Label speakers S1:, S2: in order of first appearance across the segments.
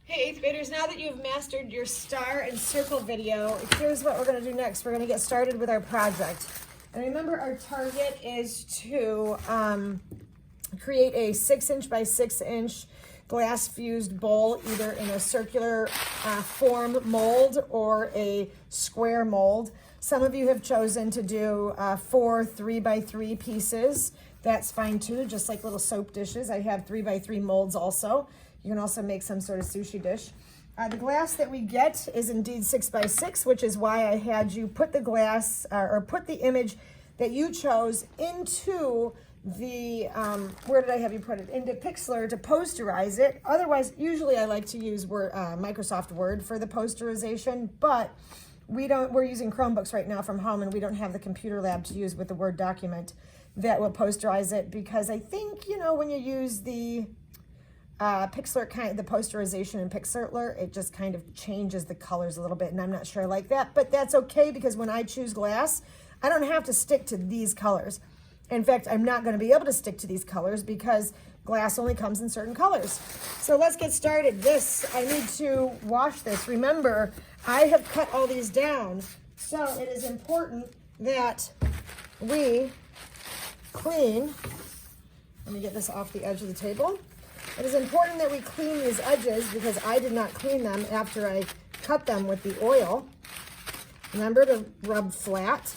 S1: Hey, 8th graders, now that you've mastered your star and circle video, here's what we're going to do next. We're going to get started with our project. And remember, our target is to create a 6-inch by 6-inch glass fused bowl, either in a circular form mold or a square mold. Some of you have chosen to do 4 3x3 pieces. That's fine too, just like little soap dishes. I have 3x3 molds also. You can also make some sort of sushi dish. The glass that we get is indeed 6x6, which is why I had you put the glass or put the image that you chose into the, where did I have you put it? Into Pixlr to posterize it. Otherwise, usually I like to use Microsoft Word for the posterization, but we're using Chromebooks right now from home, and we don't have the computer lab to use with the Word document that will posterize it, because I think, you know, when you use the Pixlr, the posterization in Pixlr, it just kind of changes the colors a little bit, and I'm not sure I like that, but that's okay, because when I choose glass, I don't have to stick to these colors. In fact, I'm not going to be able to stick to these colors because glass only comes in certain colors. So let's get started. I need to wash this. Remember, I have cut all these down, so it is important that we clean. Let me get this off the edge of the table. It is important that we clean these edges because I did not clean them after I cut them with the oil. Remember to rub flat.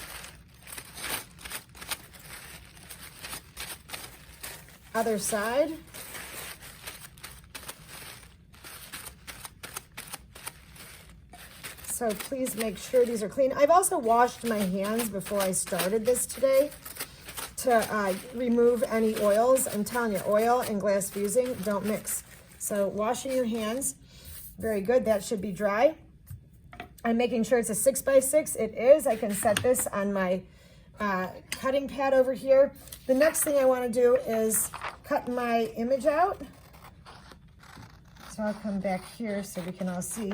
S1: Other side. So please make sure these are clean. I've also washed my hands before I started this today to remove any oils. I'm telling you, oil and glass fusing don't mix. So washing your hands, very good. That should be dry. I'm making sure it's a 6x6. It is. I can set this on my cutting pad over here. The next thing I want to do is cut my image out. So I'll come back here so we can all see.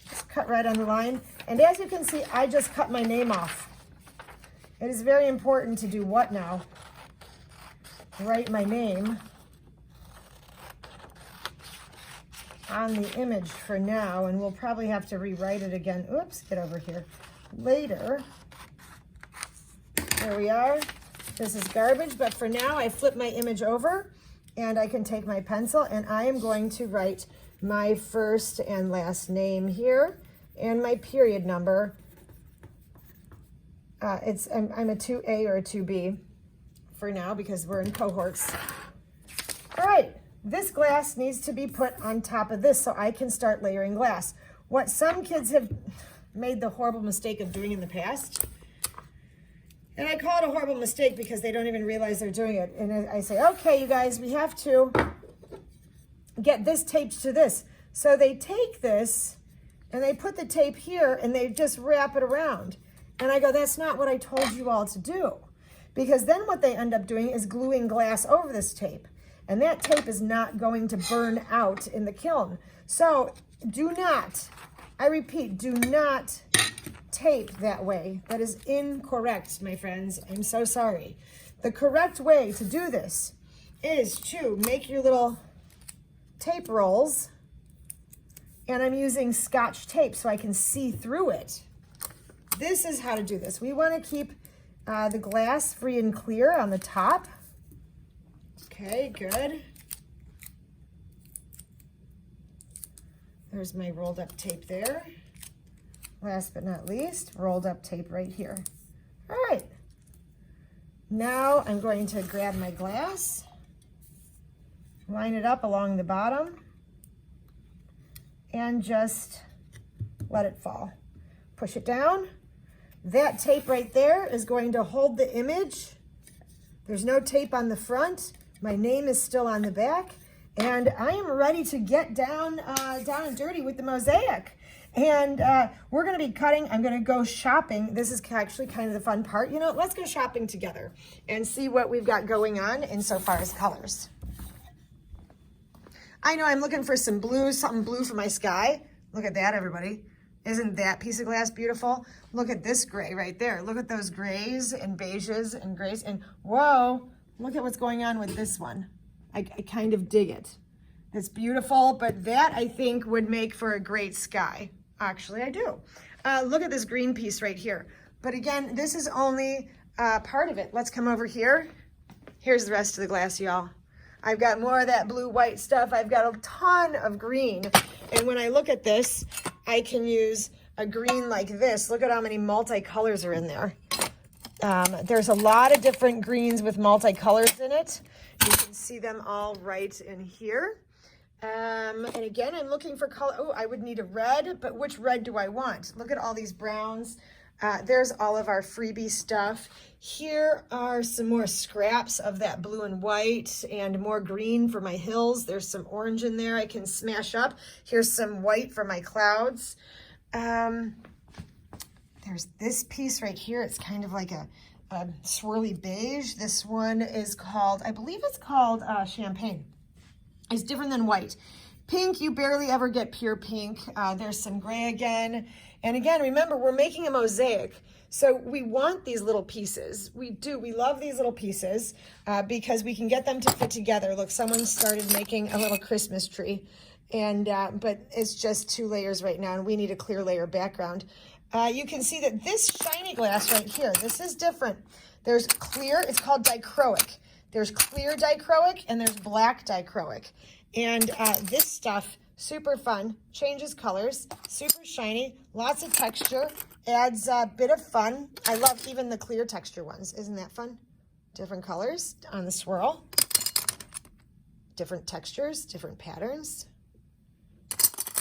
S1: Just cut right on the line. And as you can see, I just cut my name off. It is very important to do what now? Write my name on the image for now, and we'll probably have to rewrite it again. Oops, get over here. Later. There we are. This is garbage, but for now I flip my image over and I can take my pencil and I am going to write my first and last name here and my period number. I'm a 2A or a 2B for now because we're in cohorts. All right, this glass needs to be put on top of this so I can start layering glass. What some kids have made the horrible mistake of doing in the past, and I call it a horrible mistake because they don't even realize they're doing it. And I say, okay, you guys, we have to get this taped to this. So they take this and they put the tape here and they just wrap it around. And I go, that's not what I told you all to do. Because then what they end up doing is gluing glass over this tape. And that tape is not going to burn out in the kiln. So do not, I repeat, do not tape that way. That is incorrect, my friends. I'm so sorry. The correct way to do this is to make your little tape rolls. And I'm using Scotch tape so I can see through it. This is how to do this. We want to keep the glass free and clear on the top. Okay, good. There's my rolled up tape there. Last but not least, rolled up tape right here. All right. Now I'm going to grab my glass, line it up along the bottom, and just let it fall. Push it down. That tape right there is going to hold the image. There's no tape on the front. My name is still on the back. And I am ready to get down and dirty with the mosaic. And we're going to be cutting. I'm going to go shopping. This is actually kind of the fun part. You know, let's go shopping together and see what we've got going on insofar as colors. I know I'm looking for some blue, something blue for my sky. Look at that, everybody. Isn't that piece of glass beautiful? Look at this gray right there. Look at those grays and beiges and grays. And whoa, look at what's going on with this one. I kind of dig it. It's beautiful, but that I think would make for a great sky. Actually, I do. Look at this green piece right here. But again, this is only part of it. Let's come over here. Here's the rest of the glass, y'all. I've got more of that blue-white stuff. I've got a ton of green. And when I look at this, I can use a green like this. Look at how many multicolors are in there. There's a lot of different greens with multicolors in it. You can see them all right in here. And again, I'm looking for color. Oh, I would need a red, but which red do I want? Look at all these browns. There's all of our freebie stuff. Here are some more scraps of that blue and white and more green for my hills. There's some orange in there I can smash up. Here's some white for my clouds. There's this piece right here. It's kind of like a swirly beige. This one is called, I believe it's called champagne. It's different than white. Pink, you barely ever get pure pink. There's some gray again. And again, remember, we're making a mosaic. So we want these little pieces. We do. We love these little pieces because we can get them to fit together. Look, someone started making a little Christmas tree. And but it's just 2 layers right now, and we need a clear layer background. You can see that this shiny glass right here, this is different. There's clear, it's called dichroic. There's clear dichroic and there's black dichroic. And this stuff, super fun, changes colors, super shiny, lots of texture, adds a bit of fun. I love even the clear texture ones. Isn't that fun? Different colors on the swirl, different textures, different patterns.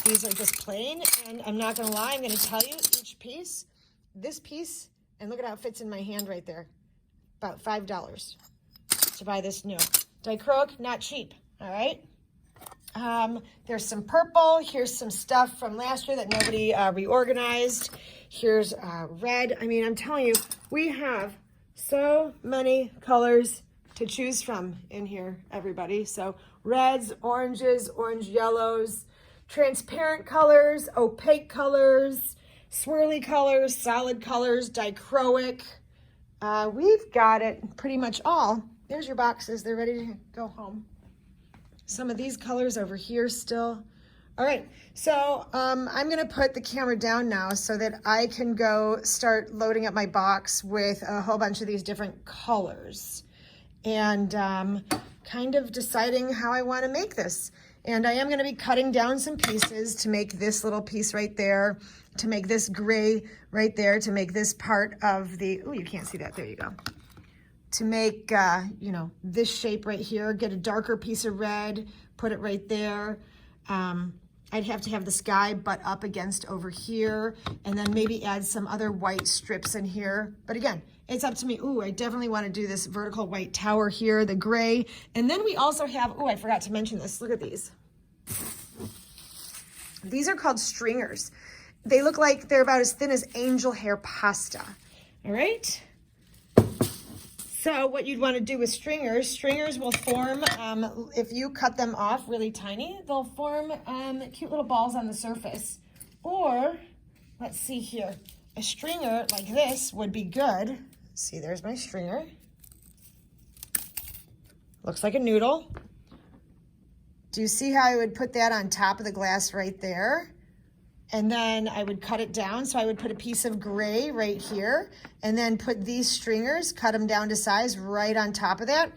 S1: These are just plain, and I'm not gonna lie, I'm gonna tell you each piece, this piece, and look at how it fits in my hand right there, about $5 to buy this new. Dichroic, not cheap, all right? There's some purple, here's some stuff from last year that nobody reorganized. Here's red. I mean, I'm telling you, we have so many colors to choose from in here, everybody. So reds, oranges, orange yellows, transparent colors, opaque colors, swirly colors, solid colors, dichroic. We've got it pretty much all. There's your boxes. They're ready to go home. Some of these colors over here still. All right, so I'm going to put the camera down now so that I can go start loading up my box with a whole bunch of these different colors and kind of deciding how I want to make this. And I am going to be cutting down some pieces to make this little piece right there, to make this gray right there, to make this part of the, oh, you can't see that, there you go. To make, you know, this shape right here, get a darker piece of red, put it right there. I'd have to have the sky butt up against over here, and then maybe add some other white strips in here. But again, it's up to me. Ooh, I definitely want to do this vertical white tower here, the gray. And then we also have, oh, I forgot to mention this. Look at these. These are called stringers. They look like they're about as thin as angel hair pasta. All right. So what you'd want to do with stringers will form, if you cut them off really tiny, they'll form cute little balls on the surface. Or, let's see here, a stringer like this would be good. See, there's my stringer. Looks like a noodle. Do you see how I would put that on top of the glass right there? And then I would cut it down. So I would put a piece of gray right here and then put these stringers, cut them down to size right on top of that.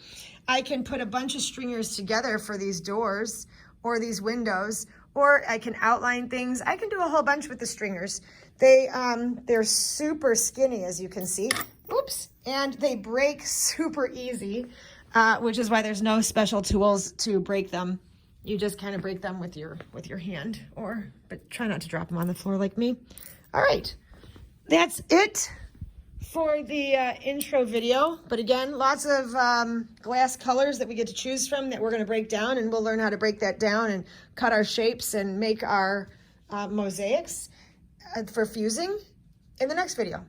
S1: I can put a bunch of stringers together for these doors or these windows, or I can outline things. I can do a whole bunch with the stringers. They're super skinny, as you can see. Oops. And they break super easy, which is why there's no special tools to break them. You just kind of break them with your hand, but try not to drop them on the floor like me. All right, that's it for the intro video. But again, lots of glass colors that we get to choose from that we're going to break down, and we'll learn how to break that down and cut our shapes and make our mosaics for fusing in the next video.